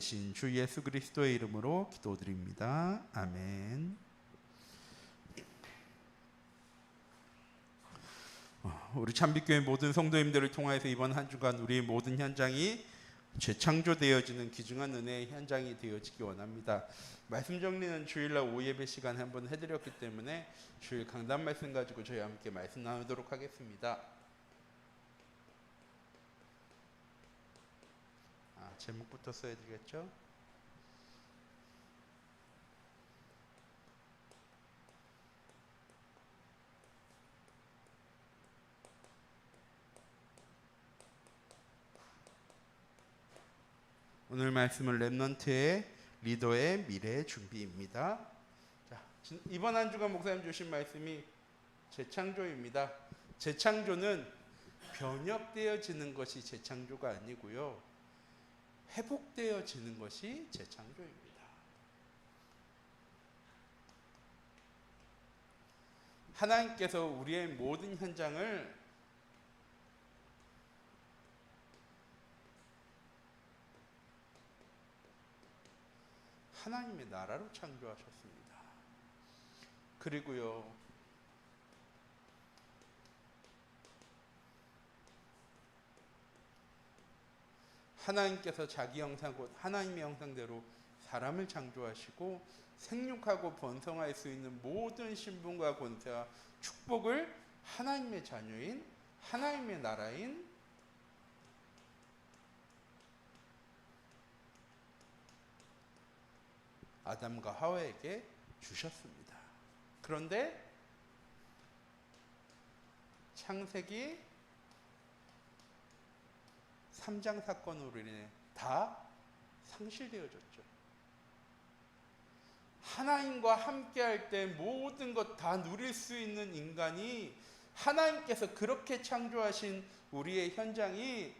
신 주 예수 그리스도의 이름으로 기도드립니다. 아멘. 우리 참빛교회 모든 성도님들을 통하여서 이번 한 주간 우리의 모든 현장이 재창조되어지는 귀중한 은혜의 현장이 되어지기 원합니다. 말씀 정리는 주일날 오후 예배 시간에 한번 해드렸기 때문에 주일 강단 말씀 가지고 저희와 함께 말씀 나누도록 하겠습니다. 제목부터 써야 되겠죠? 오늘 말씀은 렘넌트의 리더의 미래 준비입니다. 자, 이번 한 주간 목사님 주신 말씀이 재창조입니다. 재창조는 변혁되어지는 것이 재창조가 아니고요, 회복되어지는 것이 재창조입니다. 하나님께서 우리의 모든 현장을 하나님의 나라로 창조하셨습니다. 그리고요, 하나님께서 자기 형상 곧 하나님의 형상대로 사람을 창조하시고 생육하고 번성할 수 있는 모든 신분과 권세와 축복을 하나님의 자녀인 하나님의 나라인 아담과 하와에게 주셨습니다. 그런데 창세기 3장 사건으로 인해 다 상실되어졌죠. 하나님과 함께할 때 모든 것 다 누릴 수 있는 인간이, 하나님께서 그렇게 창조하신 우리의 현장이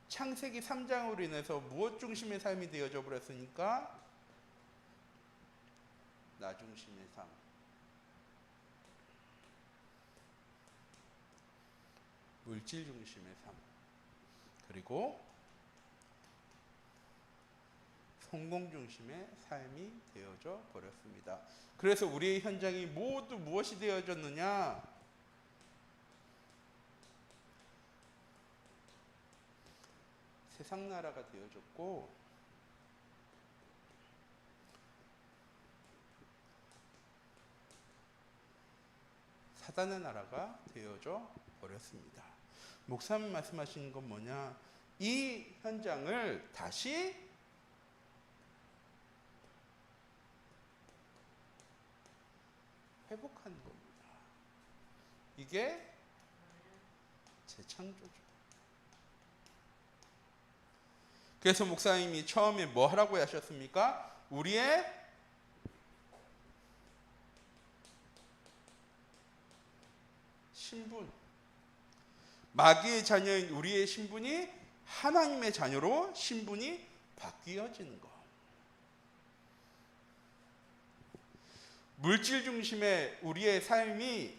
창세기 3장으로 인해서 무엇 중심의 삶이 되어져 버렸으니까? 나 중심의 삶, 물질 중심의 삶, 그리고 성공 중심의 삶이 되어져 버렸습니다. 그래서 우리의 현장이 모두 무엇이 되어졌느냐? 세상 나라가 되어졌고, 사단의 나라가 되어져 버렸습니다. 목사님 말씀하시는 건 뭐냐? 이 현장을 다시 회복하는 겁니다. 이게 재창조죠. 그래서 목사님이 처음에 뭐 하라고 하셨습니까? 우리의 신분, 마귀의 자녀인 우리의 신분이 하나님의 자녀로 신분이 바뀌어지는 것. 물질 중심의 우리의 삶이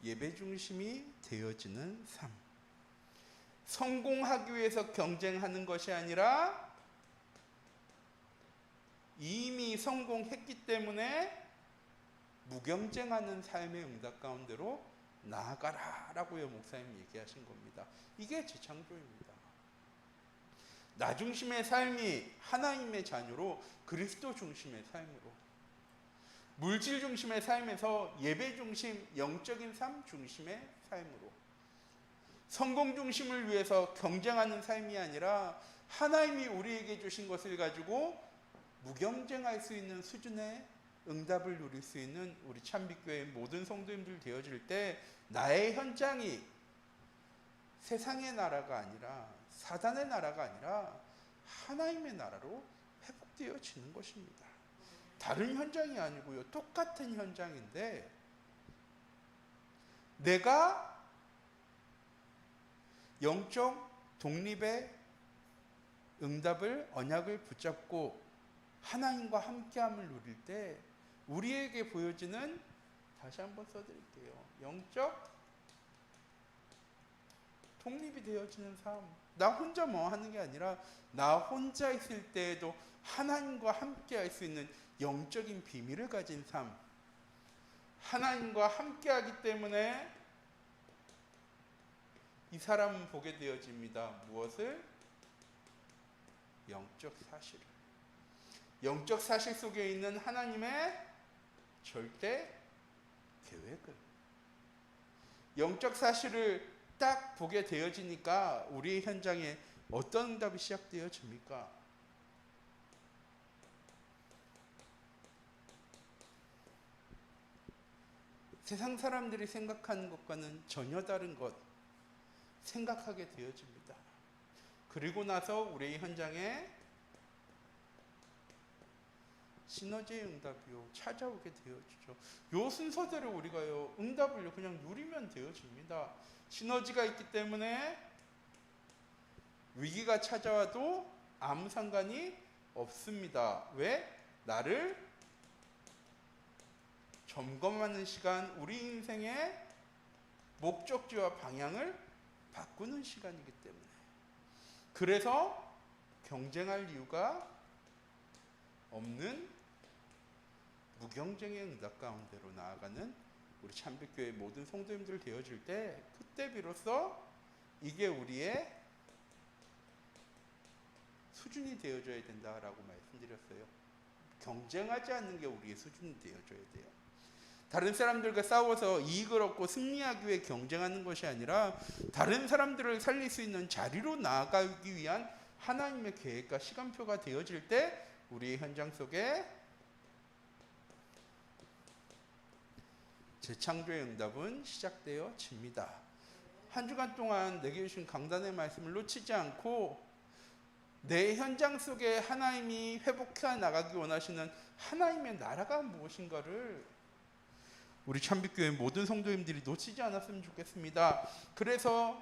예배 중심이 되어지는 삶. 성공하기 위해서 경쟁하는 것이 아니라 이미 성공했기 때문에 무경쟁하는 삶의 응답 가운데로 나아가라라고요, 목사님 얘기하신 겁니다. 이게 재창조입니다. 나 중심의 삶이 하나님의 자녀로 그리스도 중심의 삶으로, 물질 중심의 삶에서 예배 중심, 영적인 삶 중심의 삶으로, 성공 중심을 위해서 경쟁하는 삶이 아니라 하나님이 우리에게 주신 것을 가지고 무경쟁할 수 있는 수준의 응답을 누릴 수 있는 우리 참빛교회의 모든 성도님들 되어질 때, 나의 현장이 세상의 나라가 아니라, 사단의 나라가 아니라 하나님의 나라로 회복되어지는 것입니다. 다른 현장이 아니고요, 똑같은 현장인데 내가 영적 독립의 응답을, 언약을 붙잡고 하나님과 함께함을 누릴 때 우리에게 보여지는, 다시 한번 써드릴게요, 영적 독립이 되어지는 삶. 나 혼자 뭐 하는 게 아니라 나 혼자 있을 때에도 하나님과 함께 할 수 있는 영적인 비밀을 가진 삶. 하나님과 함께 하기 때문에 이 사람은 보게 되어집니다. 무엇을? 영적 사실을. 영적 사실 속에 있는 하나님의 절대 계획을. 영적 사실을 딱 보게 되어지니까 우리의 현장에 어떤 응답이 시작되어집니까? 세상 사람들이 생각하는 것과는 전혀 다른 것 생각하게 되어집니다. 그리고 나서 우리의 현장에 시너지의 응답이요 찾아오게 되어지죠. 요 순서대로 우리가요 응답을요 그냥 누리면 되어집니다. 시너지가 있기 때문에 위기가 찾아와도 아무 상관이 없습니다. 왜? 나를 점검하는 시간, 우리 인생의 목적지와 방향을 바꾸는 시간이기 때문에. 그래서 경쟁할 이유가 없는 무경쟁의 응답 가운데로 나아가는 우리 참빛교회 모든 성도님들 되어질 때 그때 비로소 이게 우리의 수준이 되어져야 된다라고 말씀드렸어요. 경쟁하지 않는 게 우리의 수준이 되어져야 돼요. 다른 사람들과 싸워서 이익을 얻고 승리하기 위해 경쟁하는 것이 아니라 다른 사람들을 살릴 수 있는 자리로 나아가기 위한 하나님의 계획과 시간표가 되어질 때 우리의 현장 속에 재창조의 응답은 시작되어집니다. 한 주간 동안 내게 주신 강단의 말씀을 놓치지 않고 내 현장 속에 하나님이 회복해 나가기 원하시는 하나님의 나라가 무엇인가를 우리 참빛교회 모든 성도님들이 놓치지 않았으면 좋겠습니다. 그래서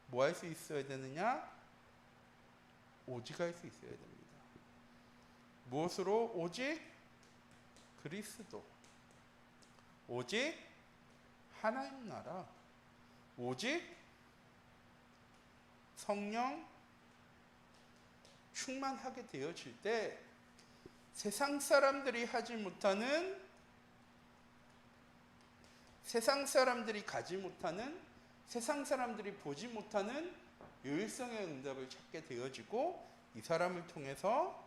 뭐 할 수 있어야 되느냐? 오직 할 수 있어야 됩니다. 무엇으로? 오직 그리스도, 오직 하나님 나라, 오직 성령 충만하게 되어질 때 세상 사람들이 하지 못하는, 세상 사람들이 가지 못하는, 세상 사람들이 보지 못하는 유일성의 응답을 찾게 되어지고 이 사람을 통해서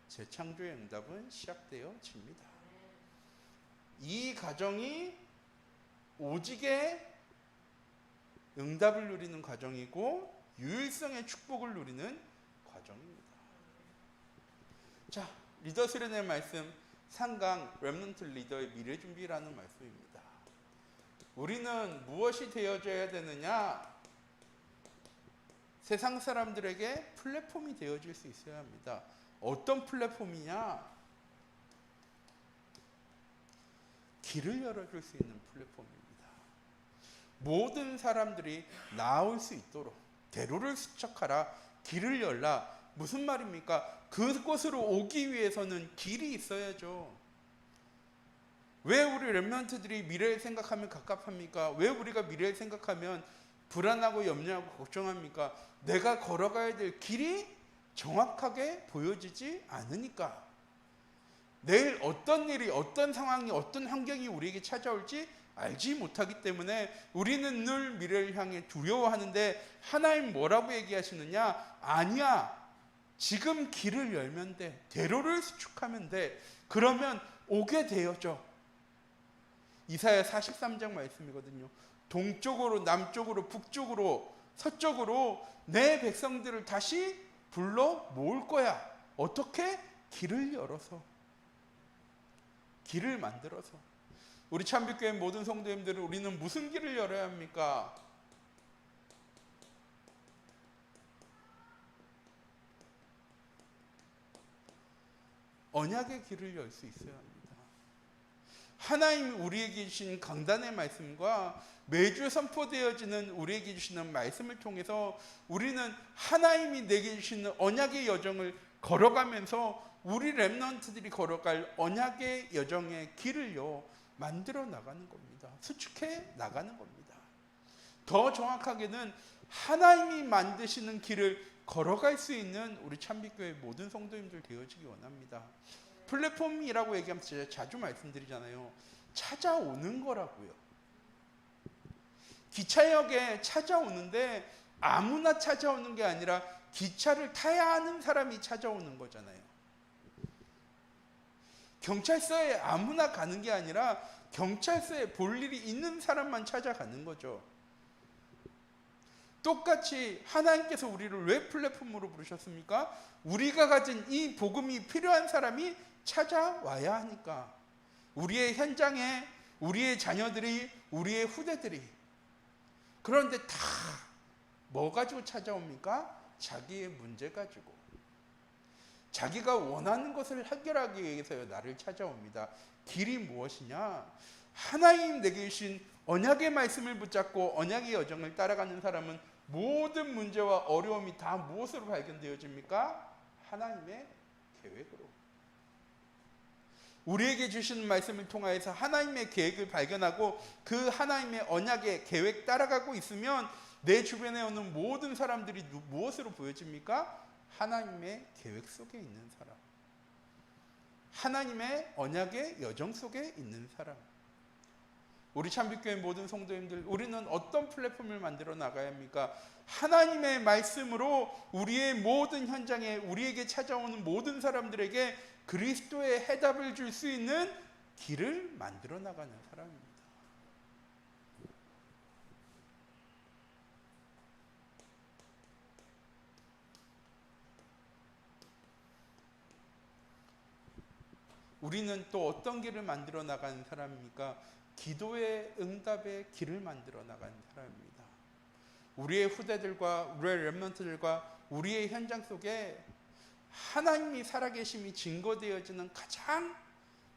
재창조의 응답은 시작되어집니다. 이 과정이 오직의 응답을 누리는 과정이고 유일성의 축복을 누리는 과정입니다. 자, 리더 수련의 말씀 3강 렘넌트 리더의 미래 준비라는 말씀입니다. 우리는 무엇이 되어져야 되느냐? 세상 사람들에게 플랫폼이 되어질 수 있어야 합니다. 어떤 플랫폼이냐? 길을 열어줄 수 있는 플랫폼입니다. 모든 사람들이 나올 수 있도록 대로를 수척하라, 길을 열라. 무슨 말입니까? 그곳으로 오기 위해서는 길이 있어야죠. 왜 우리 렘넌트들이 미래를 생각하면 갑갑합니까? 왜 우리가 미래를 생각하면 불안하고 염려하고 걱정합니까? 내가 걸어가야 될 길이 정확하게 보여지지 않으니까. 내일 어떤 일이, 어떤 상황이, 어떤 환경이 우리에게 찾아올지 알지 못하기 때문에 우리는 늘 미래를 향해 두려워하는데 하나님 뭐라고 얘기하시느냐? 아니야. 지금 길을 열면 돼. 대로를 수축하면 돼. 그러면 오게 되어져. 이사야 43장 말씀이거든요. 동쪽으로, 남쪽으로, 북쪽으로, 서쪽으로 내 백성들을 다시 불러 모을 거야. 어떻게? 길을 열어서, 길을 만들어서. 우리 참빛교회 모든 성도님들은 우리는 무슨 길을 열어야 합니까? 언약의 길을 열 수 있어야 합니다. 하나님이 우리에게 주신 강단의 말씀과 매주 선포되어지는 우리에게 주시는 말씀을 통해서 우리는 하나님이 내게 주시는 언약의 여정을 걸어가면서 우리 렘넌트들이 걸어갈 언약의 여정의 길을요 만들어 나가는 겁니다. 수축해 나가는 겁니다. 더 정확하게는 하나님이 만드시는 길을 걸어갈 수 있는 우리 참빛교회 모든 성도님들 되어지기 원합니다. 플랫폼이라고 얘기하면 제가 자주 말씀드리잖아요. 찾아오는 거라고요. 기차역에 찾아오는데 아무나 찾아오는 게 아니라 기차를 타야 하는 사람이 찾아오는 거잖아요. 경찰서에 아무나 가는 게 아니라 경찰서에 볼 일이 있는 사람만 찾아가는 거죠. 똑같이 하나님께서 우리를 왜 플랫폼으로 부르셨습니까? 우리가 가진 이 복음이 필요한 사람이 찾아와야 하니까. 우리의 현장에 우리의 자녀들이, 우리의 후대들이. 그런데 다 뭐 가지고 찾아옵니까? 자기의 문제 가지고. 자기가 원하는 것을 해결하기 위해서 나를 찾아옵니다. 길이 무엇이냐? 하나님 내게 주신 언약의 말씀을 붙잡고 언약의 여정을 따라가는 사람은 모든 문제와 어려움이 다 무엇으로 발견되어집니까? 하나님의 계획으로. 우리에게 주시는 말씀을 통하여서 하나님의 계획을 발견하고 그 하나님의 언약의 계획 따라가고 있으면 내 주변에 오는 모든 사람들이 무엇으로 보여집니까? 하나님의 계획 속에 있는 사람. 하나님의 언약의 여정 속에 있는 사람. 우리 참빛교회 모든 성도님들, 우리는 어떤 플랫폼을 만들어 나가야 합니까? 하나님의 말씀으로 우리의 모든 현장에 우리에게 찾아오는 모든 사람들에게 그리스도의 해답을 줄 수 있는 길을 만들어 나가는 사람입니다. 우리는 또 어떤 길을 만들어 나가는 사람입니까? 기도의 응답의 길을 만들어 나가는 사람입니다. 우리의 후대들과 우리의 렘넌트들과 우리의 현장 속에 하나님이 살아계심이 증거되어지는 가장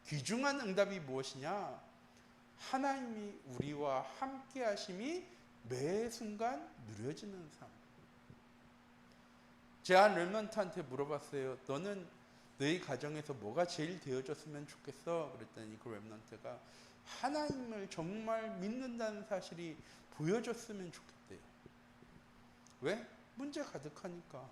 귀중한 응답이 무엇이냐? 하나님이 우리와 함께 하심이 매 순간 누려지는 삶. 제가 렘넌트한테 물어봤어요. 너는 너희 가정에서 뭐가 제일 되어졌으면 좋겠어? 그랬더니 그 렘넌트가 하나님을 정말 믿는다는 사실이 보여줬으면 좋겠대요. 왜? 문제 가득하니까,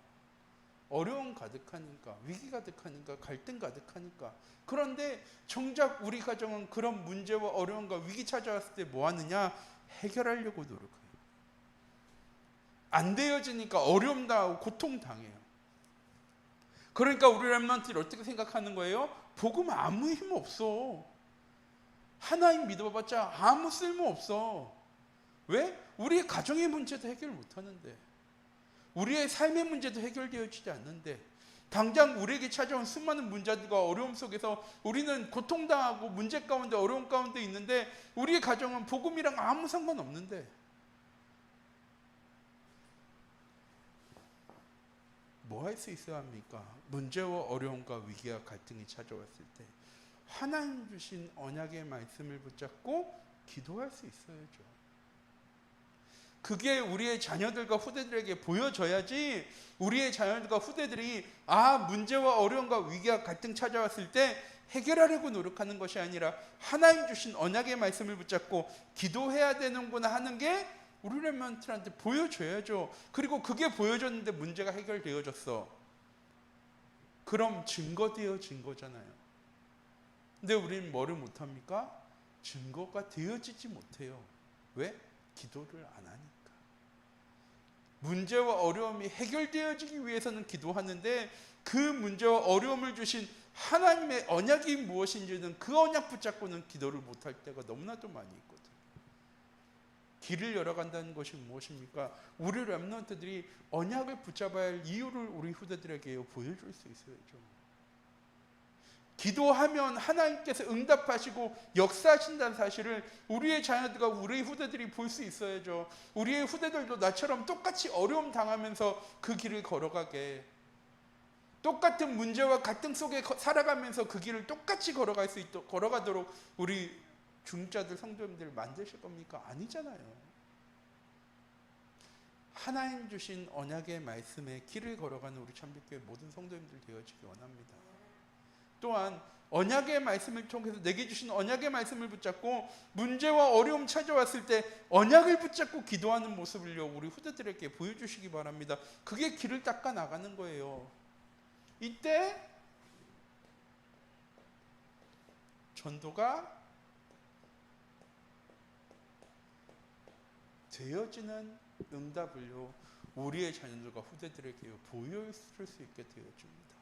어려움 가득하니까, 위기 가득하니까, 갈등 가득하니까. 그런데 정작 우리 가정은 그런 문제와 어려움과 위기 찾아왔을 때 뭐 하느냐? 해결하려고 노력해요. 안 되어지니까 어려움 당하고 고통 당해요. 그러니까 우리 렘넌트들이 어떻게 생각하는 거예요? 복음 아무 힘 없어. 하나님 믿어봤자 아무 쓸모 없어. 왜? 우리의 가정의 문제도 해결 못하는데, 우리의 삶의 문제도 해결되어지지 않는데, 당장 우리에게 찾아온 수많은 문제들과 어려움 속에서 우리는 고통당하고 문제 가운데 어려움 가운데 있는데 우리의 가정은 복음이랑 아무 상관없는데, 뭐 할 수 있어야 합니까? 문제와 어려움과 위기와 갈등이 찾아왔을 때 하나님 주신 언약의 말씀을 붙잡고 기도할 수 있어야죠. 그게 우리의 자녀들과 후대들에게 보여져야지 우리의 자녀들과 후대들이 문제와 어려움과 위기와 갈등 찾아왔을 때 해결하려고 노력하는 것이 아니라 하나님 주신 언약의 말씀을 붙잡고 기도해야 되는구나 하는 게 우리 렘넌트한테 보여줘야죠. 그리고 그게 보여줬는데 문제가 해결되어졌어. 그럼 증거되어진 거잖아요. 근데 우리는 뭐를 못합니까? 증거가 되어지지 못해요. 왜? 기도를 안 하니까. 문제와 어려움이 해결되어지기 위해서는 기도하는데 그 문제와 어려움을 주신 하나님의 언약이 무엇인지는 그 언약 붙잡고는 기도를 못할 때가 너무나도 많이 있거든요. 길을 열어간다는 것이 무엇입니까? 우리 렘넌트들이 언약을 붙잡아야 할 이유를 우리 후대들에게 보여줄 수 있어야죠. 기도하면 하나님께서 응답하시고 역사하신다는 사실을 우리의 자녀들과 우리의 후대들이 볼 수 있어야죠. 우리의 후대들도 나처럼 똑같이 어려움 당하면서 그 길을 걸어가게, 똑같은 문제와 갈등 속에 살아가면서 그 길을 똑같이 걸어가도록 우리 중자들 성도님들 만드실 겁니까? 아니잖아요. 하나님 주신 언약의 말씀에 길을 걸어가는 우리 참빛교회 모든 성도님들 되어지기 원합니다. 또한 언약의 말씀을 통해서 내게 주신 언약의 말씀을 붙잡고 문제와 어려움 찾아왔을 때 언약을 붙잡고 기도하는 모습을요, 우리 후대들에게 보여주시기 바랍니다. 그게 길을 닦아 나가는 거예요. 이때 전도가 되어지는 응답을요, 우리의 자녀들과 후대들에게요, 보여줄 수 있게 되어줍니다.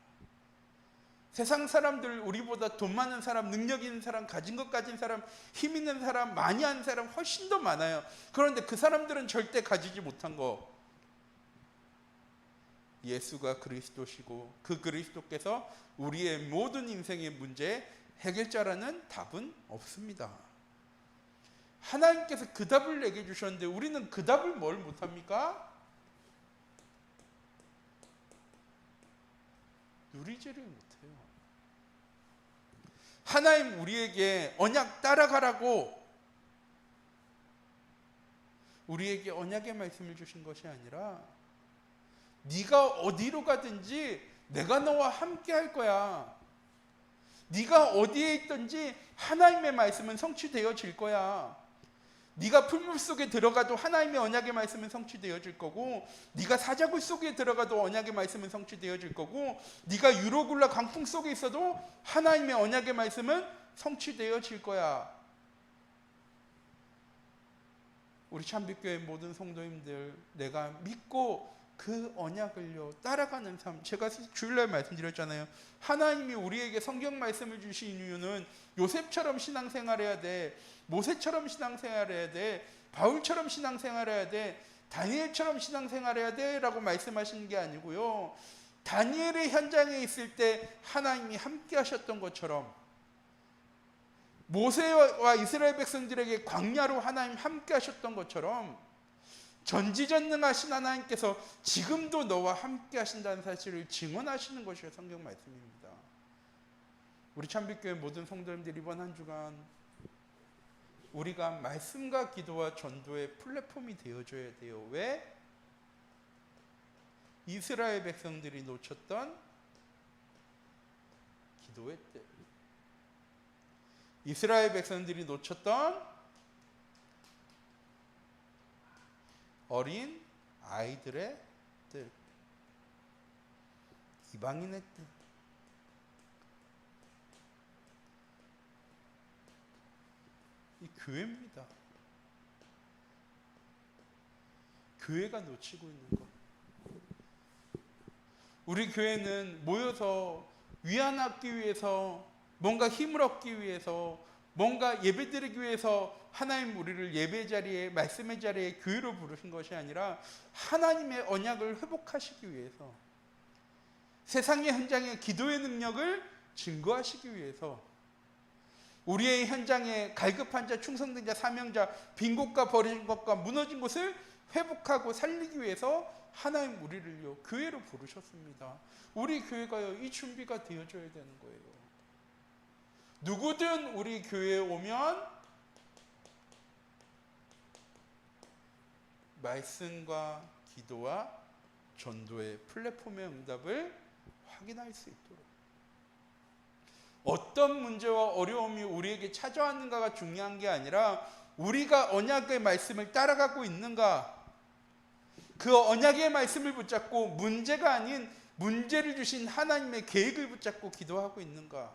세상 사람들, 우리보다 돈 많은 사람, 능력 있는 사람, 가진 것 가진 사람, 힘 있는 사람, 많이 하는 사람 훨씬 더 많아요. 그런데 그 사람들은 절대 가지지 못한 거, 예수가 그리스도시고 그 그리스도께서 우리의 모든 인생의 문제 해결자라는 답은 없습니다. 하나님께서 그 답을 내게 주셨는데 우리는 그 답을 뭘 못합니까? 누리지를 못해요. 하나님 우리에게 언약 따라가라고 우리에게 언약의 말씀을 주신 것이 아니라 네가 어디로 가든지 내가 너와 함께 할 거야. 네가 어디에 있든지 하나님의 말씀은 성취되어질 거야. 네가 풀물 속에 들어가도 하나님의 언약의 말씀은 성취되어질 거고, 네가 사자굴 속에 들어가도 언약의 말씀은 성취되어질 거고, 네가 유로굴라 강풍 속에 있어도 하나님의 언약의 말씀은 성취되어질 거야. 우리 참빛교회 모든 성도님들, 내가 믿고 그 언약을요 따라가는 삶, 제가 주일날 말씀드렸잖아요. 하나님이 우리에게 성경 말씀을 주신 이유는 요셉처럼 신앙생활해야 돼, 모세처럼 신앙생활해야 돼, 바울처럼 신앙생활해야 돼, 다니엘처럼 신앙생활해야 돼 라고 말씀하시는 게 아니고요, 다니엘의 현장에 있을 때 하나님이 함께 하셨던 것처럼, 모세와 이스라엘 백성들에게 광야로 하나님 함께 하셨던 것처럼 전지전능하신 하나님께서 지금도 너와 함께 하신다는 사실을 증언하시는 것이 성경 말씀입니다. 우리 참빛교회 모든 성도님들, 이번 한 주간 우리가 말씀과 기도와 전도의 플랫폼이 되어줘야 돼요. 왜? 이스라엘 백성들이 놓쳤던 기도의 때, 이스라엘 백성들이 놓쳤던 어린 아이들의 뜻, 이방인의 뜻, 이 교회입니다. 교회가 놓치고 있는 것. 우리 교회는 모여서 위안하기 위해서, 뭔가 힘을 얻기 위해서, 뭔가 예배드리기 위해서 하나님 우리를 예배 자리에, 말씀의 자리에, 교회로 부르신 것이 아니라 하나님의 언약을 회복하시기 위해서, 세상의 현장에 기도의 능력을 증거하시기 위해서, 우리의 현장에 갈급한 자, 충성된 자, 사명자, 빈 곳과 버려진 것과 무너진 곳을 회복하고 살리기 위해서 하나님 우리를요 교회로 부르셨습니다. 우리 교회가요 이 준비가 되어줘야 되는 거예요. 누구든 우리 교회에 오면 말씀과 기도와 전도의 플랫폼의 응답을 확인할 수 있도록, 어떤 문제와 어려움이 우리에게 찾아왔는가가 중요한 게 아니라 우리가 언약의 말씀을 따라가고 있는가, 그 언약의 말씀을 붙잡고 문제가 아닌 문제를 주신 하나님의 계획을 붙잡고 기도하고 있는가,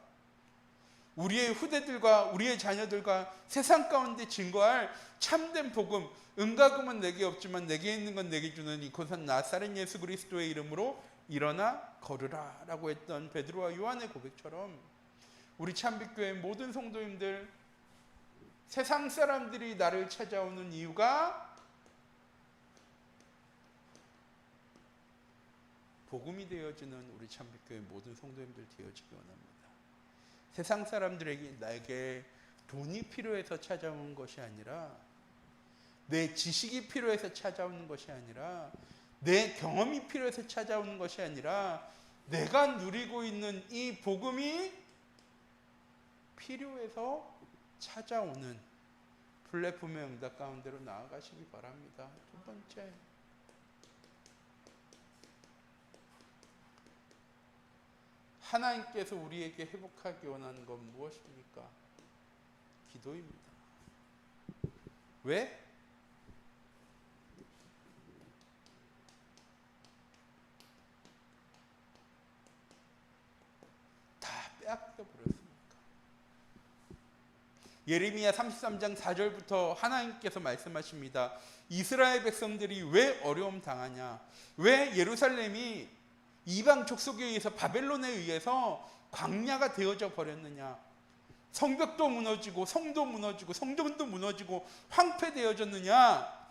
우리의 후대들과 우리의 자녀들과 세상 가운데 증거할 참된 복음, 은과 금은 내게 없지만 내게 있는 건 내게 주는 이 곧 나사렛 예수 그리스도의 이름으로 일어나 걸으라 라고 했던 베드로와 요한의 고백처럼, 우리 참빛교회 모든 성도님들, 세상 사람들이 나를 찾아오는 이유가 복음이 되어지는 우리 참빛교회 모든 성도님들 되어지기 원합니다. 세상 사람들에게 나에게 돈이 필요해서 찾아오는 것이 아니라, 내 지식이 필요해서 찾아오는 것이 아니라, 내 경험이 필요해서 찾아오는 것이 아니라, 내가 누리고 있는 이 복음이 필요해서 찾아오는 플랫폼의 응답 가운데로 나아가시기 바랍니다. 두 번째, 하나님께서 우리에게 회복하기 원하는 건 무엇입니까? 기도입니다. 왜? 다 빼앗겨 버렸습니까? 예레미야 33장 4절부터 하나님께서 말씀하십니다. 이스라엘 백성들이 왜 어려움 당하냐? 왜 예루살렘이 이방 족속에 의해서 바벨론에 의해서 광야가 되어져 버렸느냐? 성벽도 무너지고 성도 무너지고 성전도 무너지고 황폐되어졌느냐?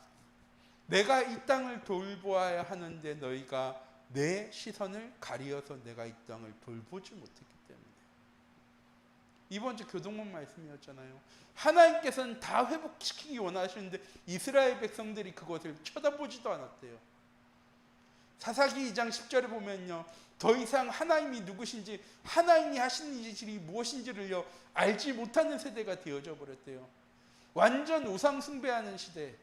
내가 이 땅을 돌보아야 하는데 너희가 내 시선을 가리어서 내가 이 땅을 돌보지 못했기 때문에. 이번 주 교동문 말씀이었잖아요. 하나님께서는 다 회복시키기 원하시는데 이스라엘 백성들이 그것을 쳐다보지도 않았대요. 사사기 2장 10절에 보면요, 더 이상 하나님이 누구신지, 하나님이 하시는 일이 무엇인지를요 알지 못하는 세대가 되어져 버렸대요. 완전 우상 숭배하는 시대,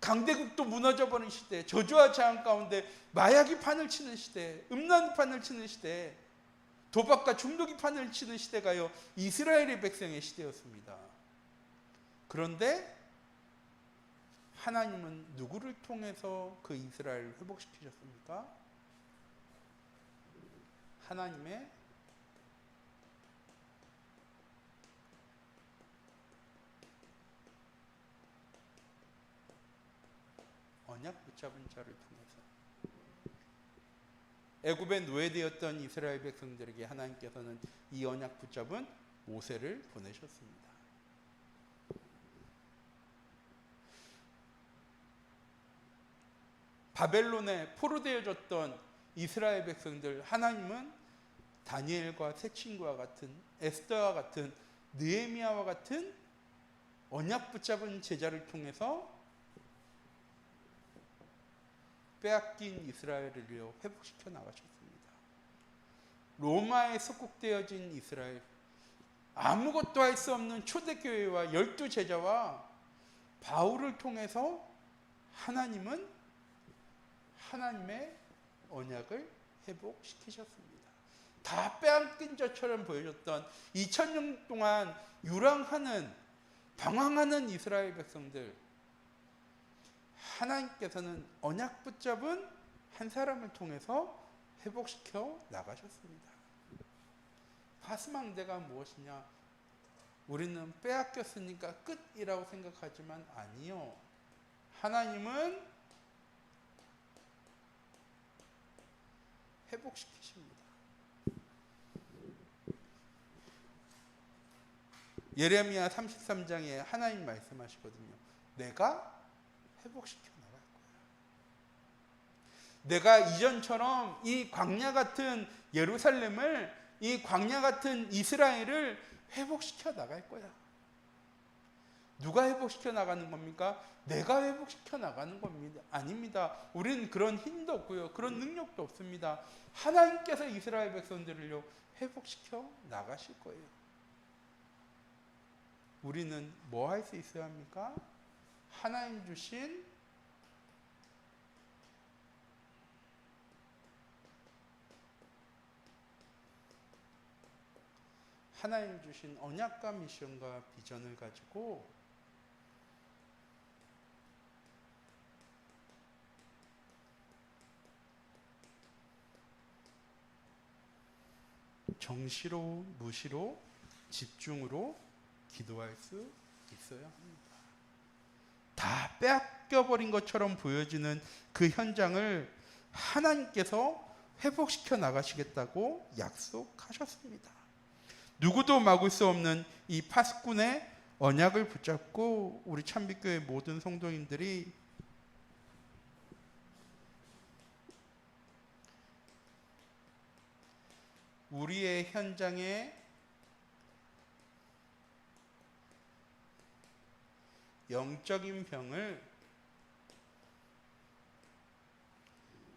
강대국도 무너져 버린 시대, 저주와 재앙 가운데 마약이 판을 치는 시대, 음란이 판을 치는 시대, 도박과 중독이 판을 치는 시대가요 이스라엘의 백성의 시대였습니다. 그런데 하나님은 누구를 통해서 그 이스라엘을 회복시키셨습니까? 하나님의 언약 붙잡은 자를 통해서. 애굽에 노예되었던 이스라엘 백성들에게 하나님께서는 이 언약 붙잡은 모세를 보내셨습니다. 바벨론에 포로되어졌던 이스라엘 백성들, 하나님은 다니엘과 새 친구와 같은, 에스더와 같은, 느헤미야와 같은 언약 붙잡은 제자를 통해서 빼앗긴 이스라엘을 회복시켜 나가셨습니다. 로마에 속국되어진 이스라엘, 아무것도 할 수 없는 초대교회와 12제자와 바울을 통해서 하나님은 하나님의 언약을 회복시키셨습니다. 다 빼앗긴 자처럼 보여줬던 2000년 동안 유랑하는, 방황하는 이스라엘 백성들, 하나님께서는 언약 붙잡은 한 사람을 통해서 회복시켜 나가셨습니다. 파스망대가 무엇이냐? 우리는 빼앗겼으니까 끝이라고 생각하지만 아니요. 하나님은 회복시키십니다. 예레미야 33장에 하나님 말씀하시거든요. 내가 회복시켜 나갈 거야. 내가 이전처럼 이 광야 같은 예루살렘을, 이 광야 같은 이스라엘을 회복시켜 나갈 거야. 누가 회복시켜 나가는 겁니까? 내가 회복시켜 나가는 겁니다. 아닙니다. 우리는 그런 힘도 없고요, 그런 능력도 없습니다. 하나님께서 이스라엘 백성들을요 회복시켜 나가실 거예요. 우리는 뭐 할 수 있어야 합니까? 하나님 주신 언약과 미션과 비전을 가지고 정시로, 무시로, 집중으로 기도할 수 있어야 합니다. 다 빼앗겨버린 것처럼 보여지는 그 현장을 하나님께서 회복시켜 나가시겠다고 약속하셨습니다. 누구도 막을 수 없는 이 파수꾼의 언약을 붙잡고 우리 참빛교회 모든 성도님들이 우리의 현장에 영적인 병을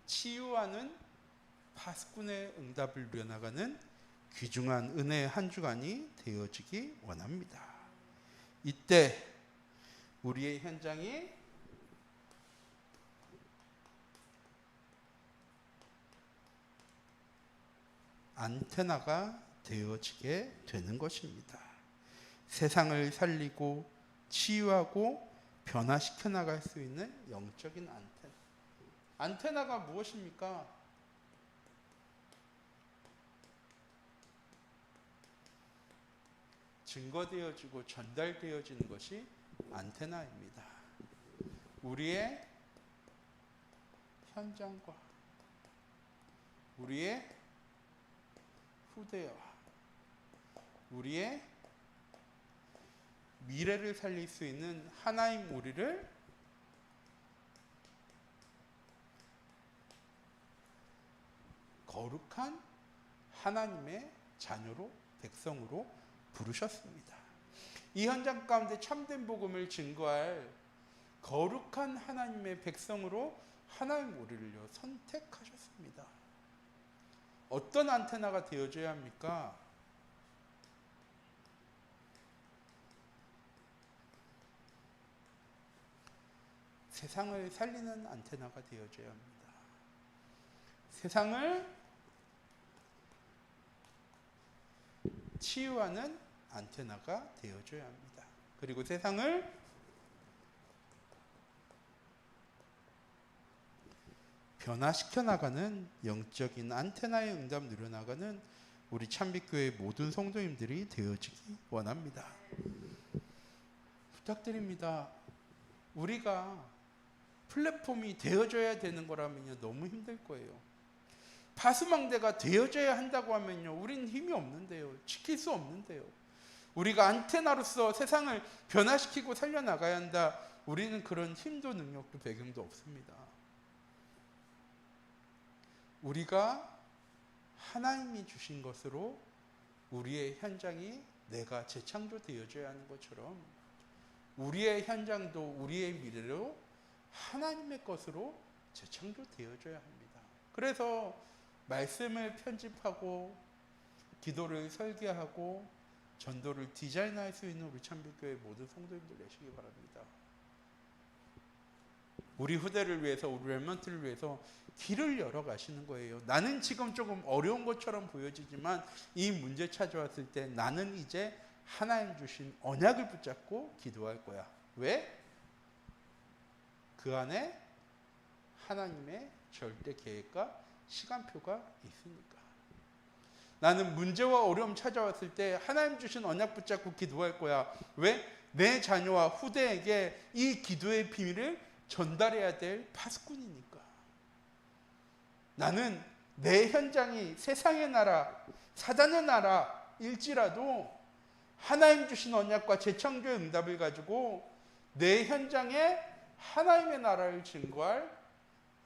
치유하는 파수꾼의 응답을 누려나가는 귀중한 은혜의 한 주간이 되어지기 원합니다. 이때 우리의 현장이 안테나가 되어지게 되는 것입니다. 세상을 살리고 치유하고 변화시켜 나갈 수 있는 영적인 안테나. 안테나가 무엇입니까? 증거되어지고 전달되어지는 것이 안테나입니다. 우리의 현장과 우리의 후대와 우리의 미래를 살릴 수 있는 하나님 우리를 거룩한 하나님의 자녀로 백성으로 부르셨습니다. 이 현장 가운데 참된 복음을 증거할 거룩한 하나님의 백성으로 하나님 우리를요 선택하셨습니다. 어떤 안테나가 되어줘야 합니까? 세상을 살리는 안테나가 되어줘야 합니다. 세상을 치유하는 안테나가 되어줘야 합니다. 그리고 세상을 변화시켜 나가는 영적인 안테나의 응답 누려나가는 우리 참빛교회 모든 성도님들이 되어지기 원합니다. 부탁드립니다. 우리가 플랫폼이 되어줘야 되는 거라면요 너무 힘들 거예요. 파수망대가 되어줘야 한다고 하면요 우리는 힘이 없는데요. 지킬 수 없는데요. 우리가 안테나로서 세상을 변화시키고 살려나가야 한다. 우리는 그런 힘도 능력도 배경도 없습니다. 우리가 하나님이 주신 것으로 우리의 현장이 내가 재창조되어져야 하는 것처럼 우리의 현장도 우리의 미래로 하나님의 것으로 재창조되어져야 합니다. 그래서 말씀을 편집하고 기도를 설계하고 전도를 디자인할 수 있는 우리 참빛교회 모든 성도님들 되시기 바랍니다. 우리 후대를 위해서 우리 렘넌트를 위해서 길을 열어 가시는 거예요. 나는 지금 조금 어려운 것처럼 보여지지만 이 문제 찾아왔을 때 나는 이제 하나님 주신 언약을 붙잡고 기도할 거야. 왜? 그 안에 하나님의 절대 계획과 시간표가 있으니까. 나는 문제와 어려움 찾아왔을 때 하나님 주신 언약 붙잡고 기도할 거야. 왜? 내 자녀와 후대에게 이 기도의 비밀을 전달해야 될 파수꾼이니까. 나는 내 현장이 세상의 나라, 사단의 나라일지라도 하나님 주신 언약과 재창조의 응답을 가지고 내 현장에 하나님의 나라를 증거할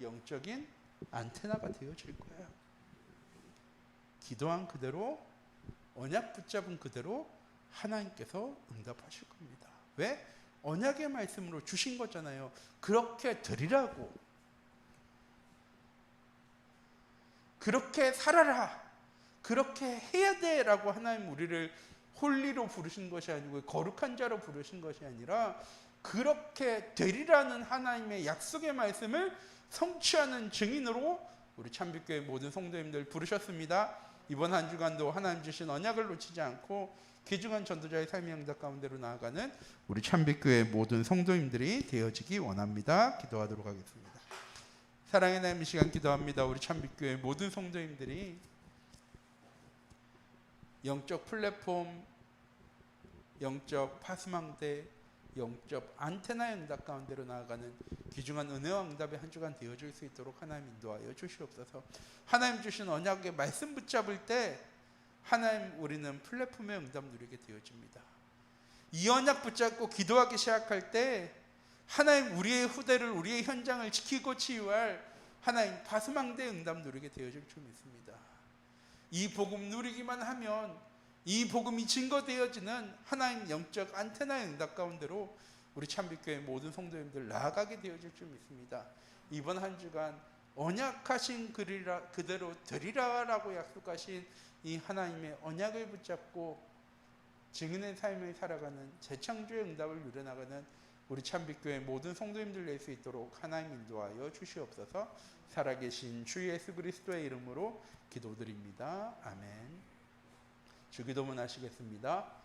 영적인 안테나가 되어질 거예요. 기도한 그대로 언약 붙잡은 그대로 하나님께서 응답하실 겁니다. 왜? 언약의 말씀으로 주신 거잖아요. 그렇게 드리라고. 그렇게 살아라. 그렇게 해야 돼 라고 하나님 우리를 홀리로 부르신 것이 아니고 거룩한 자로 부르신 것이 아니라 그렇게 되리라는 하나님의 약속의 말씀을 성취하는 증인으로 우리 참빛교회 모든 성도님들 부르셨습니다. 이번 한 주간도 하나님 주신 언약을 놓치지 않고 귀중한 전도자의 삶의 응답 가운데로 나아가는 우리 참빛교회 모든 성도님들이 되어지기 원합니다. 기도하도록 하겠습니다. 사랑의 하나님, 이 시간 기도합니다. 우리 참빛교회 모든 성도님들이 영적 플랫폼, 영적 파수망대, 영적 안테나의 응답 가운데로 나아가는 귀중한 은혜와 응답의 한 주간 되어줄 수 있도록 하나님 인도하여 주시옵소서. 하나님 주신 언약의 말씀 붙잡을 때 하나님 우리는 플랫폼의 응답 누리게 되어집니다. 이 언약 붙잡고 기도하기 시작할 때 하나님 우리의 후대를 우리의 현장을 지키고 치유할 하나님 파수망대의 응답 누리게 되어질 줄 믿습니다. 이 복음 누리기만 하면 이 복음이 증거되어지는 하나님 영적 안테나의 응답 가운데로 우리 참빛교회 모든 성도님들 나아가게 되어질 줄 믿습니다. 이번 한 주간 언약하신 그대로 드리라라고 약속하신 이 하나님의 언약을 붙잡고 증인의 삶을 살아가는 재창조의 응답을 누려나가는 우리 참빛교회 모든 성도님들 낼 수 있도록 하나님 인도하여 주시옵소서. 살아계신 주 예수 그리스도의 이름으로 기도드립니다. 아멘. 주기도문 하시겠습니다.